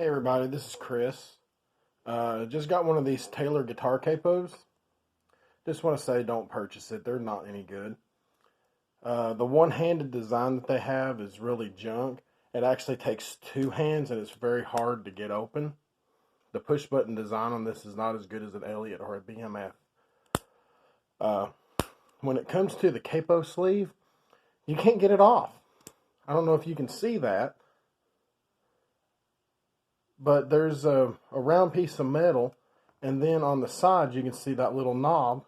Hey everybody, this is Chris. Just got one of these Taylor guitar capos. Just want to say don't purchase it. They're not any good. The one-handed design that they have is really junk. It actually takes two hands and it's very hard to get open. The push button design on this is not as good as an Elliott or a BMF. Uh, when it comes to the capo sleeve, you can't get it off. I don't know if you can see that, but there's a round piece of metal, and then on the side you can see that little knob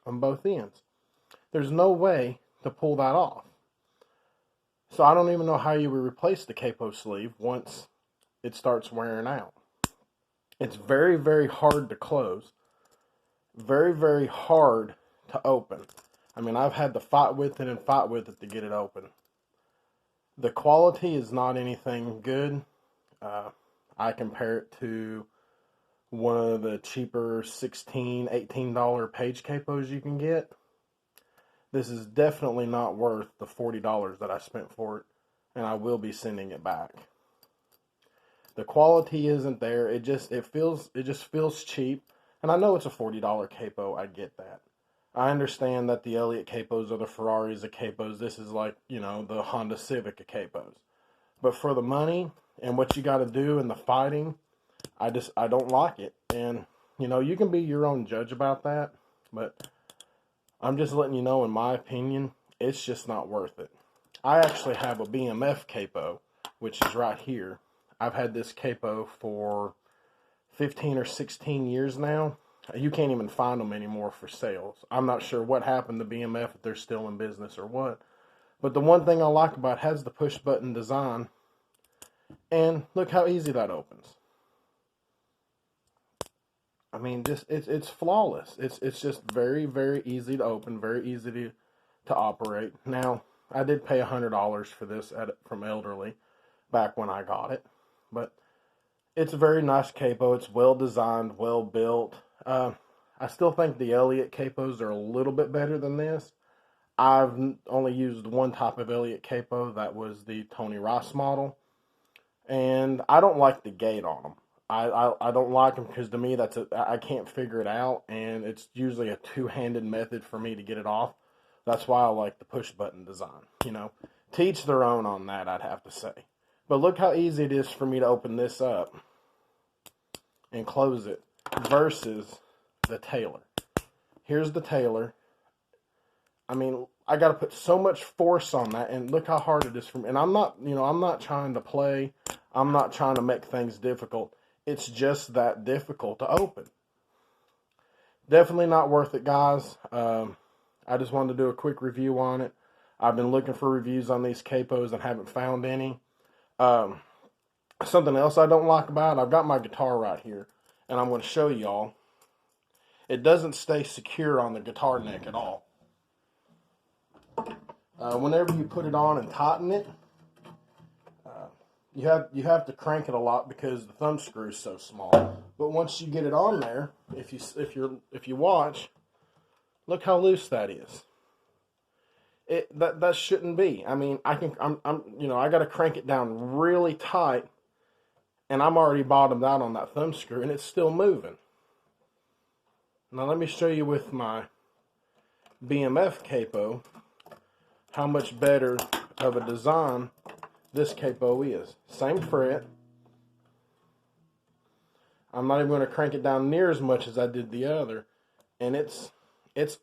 on both ends. There's no way to pull that off. So I don't even know how you would replace the capo sleeve once it starts wearing out. It's very, very hard to close. Very, very hard to open. I mean, I've had to fight with it and fight with it to get it open. The quality is not anything good. I compare it to one of the cheaper $16, $18 page capos you can get. This is definitely not worth the $40 that I spent for it, and I will be sending it back. The quality isn't there. It just feels cheap, and I know it's a $40 capo. I get that. I understand that the Elliott capos are the Ferraris of capos. This is like, the Honda Civic of capos. But for the money and what you got to do in the fighting, I don't like it. And, you can be your own judge about that, but I'm just letting you know, in my opinion, it's just not worth it. I actually have a BMF capo, which is right here. I've had this capo for 15 or 16 years now. You can't even find them anymore for sales. I'm not sure what happened to BMF, if they're still in business or what. But the one thing I like about it has the push button design. And look how easy that opens. I mean, it's flawless. It's just very, very easy to open, very easy to operate. Now, I did pay $100 for this from Elderly back when I got it. But it's a very nice capo. It's well designed, well built. I still think the Elliott capos are a little bit better than this. I've only used one type of Elliott capo. That was the Tony Rice model. And I don't like the gate on them. I don't like them because to me I can't figure it out, and it's usually a two-handed method for me to get it off. That's why I like the push button design. To each their own on that, I'd have to say. But look how easy it is for me to open this up and close it versus the Taylor. Here's the Taylor. I mean, I got to put so much force on that, and look how hard it is for me. And I'm not trying to play. I'm not trying to make things difficult. It's just that difficult to open. Definitely not worth it, guys. I just wanted to do a quick review on it. I've been looking for reviews on these capos and haven't found any. Something else I don't like about it, I've got my guitar right here, and I'm going to show y'all. It doesn't stay secure on the guitar neck at all. Whenever you put it on and tighten it, you have to crank it a lot because the thumb screw is so small. But once you get it on there, if you watch, look how loose that is. That shouldn't be. I mean, I got to crank it down really tight, and I'm already bottomed out on that thumb screw, and it's still moving. Now let me show you with my BMF capo how much better of a design this capo is. Same fret. I'm not even going to crank it down near as much as I did the other, and it's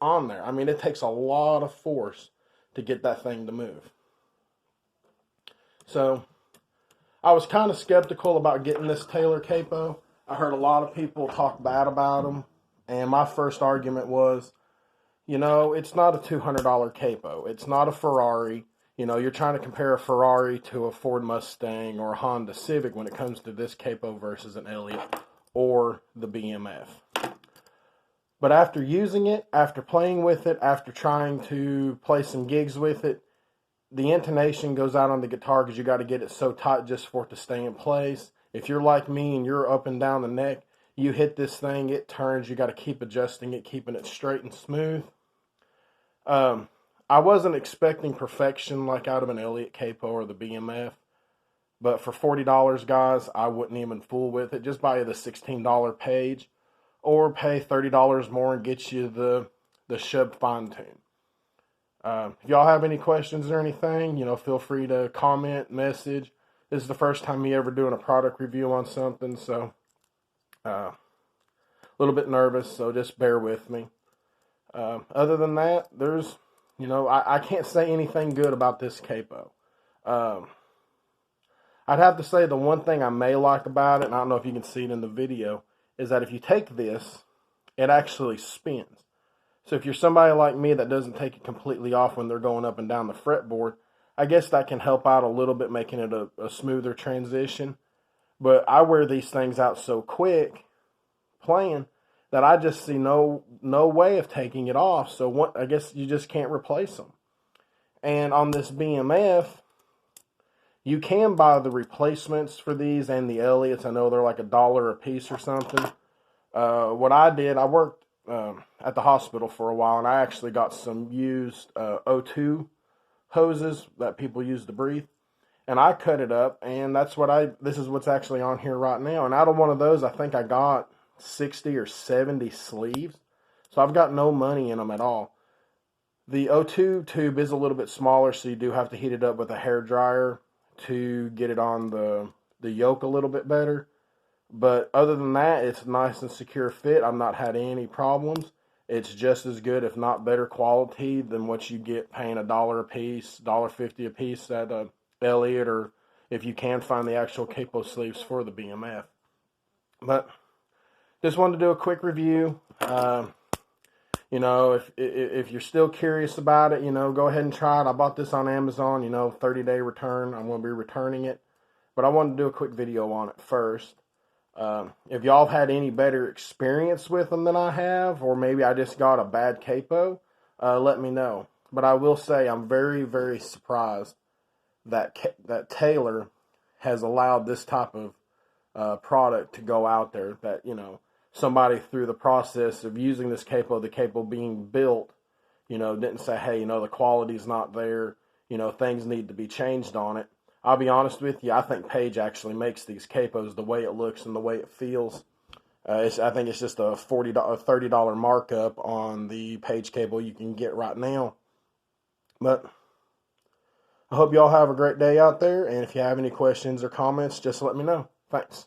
on there. I mean, it takes a lot of force to get that thing to move. So I was kind of skeptical about getting this Taylor capo. I heard a lot of people talk bad about them, and my first argument was, it's not a $200 capo. It's not a Ferrari. You're trying to compare a Ferrari to a Ford Mustang or a Honda Civic when it comes to this capo versus an Elliott or the BMF. But after using it, after playing with it, after trying to play some gigs with it, the intonation goes out on the guitar because you got to get it so tight just for it to stay in place. If you're like me and you're up and down the neck, you hit this thing, it turns. You got to keep adjusting it, keeping it straight and smooth. I wasn't expecting perfection like out of an Elliott capo or the BMF. But for $40, guys, I wouldn't even fool with it. Just buy you the $16 page, or pay $30 more and get you the Shub fine tune. If y'all have any questions or anything, feel free to comment, message. This is the first time me ever doing a product review on something, so a little bit nervous, so just bear with me. Other than that, I can't say anything good about this Capo. I'd have to say the one thing I may like about it, and I don't know if you can see it in the video, is that if you take this, it actually spins. So if you're somebody like me that doesn't take it completely off when they're going up and down the fretboard, I guess that can help out a little bit, making it a smoother transition. But I wear these things out so quick playing that I just see no way of taking it off. So I guess you just can't replace them. And on this BMF, you can buy the replacements for these and the Elliots. I know they're like $1 a piece or something. What I did, I worked at the hospital for a while, and I actually got some used O2 hoses that people use to breathe, and I cut it up, and this is what's actually on here right now. And out of one of those, I think I got 60 or 70 sleeves, so I've got no money in them at all. The O2 tube is a little bit smaller, so you do have to heat it up with a hair dryer to get it on the yoke a little bit better. But other than that, it's a nice and secure fit. I've not had any problems. It's just as good, if not better quality than what you get paying $1 a piece, $1.50 a piece at Elliott, or if you can find the actual Capo sleeves for the BMF. But just wanted to do a quick review. If you're still curious about it, go ahead and try it. I bought this on Amazon, 30-day return. I'm going to be returning it. But I wanted to do a quick video on it first. If y'all have had any better experience with them than I have, or maybe I just got a bad Capo, let me know. But I will say I'm very, very surprised that Taylor has allowed this type of product to go out there. That, somebody through the process of using this Capo, the Capo being built, didn't say, hey, the quality's not there, things need to be changed on it. I'll be honest with you, I think Page actually makes these Capos the way it looks and the way it feels. I think it's just a $30 markup on the Page Capo you can get right now. But I hope y'all have a great day out there, and if you have any questions or comments, just let me know. Thanks.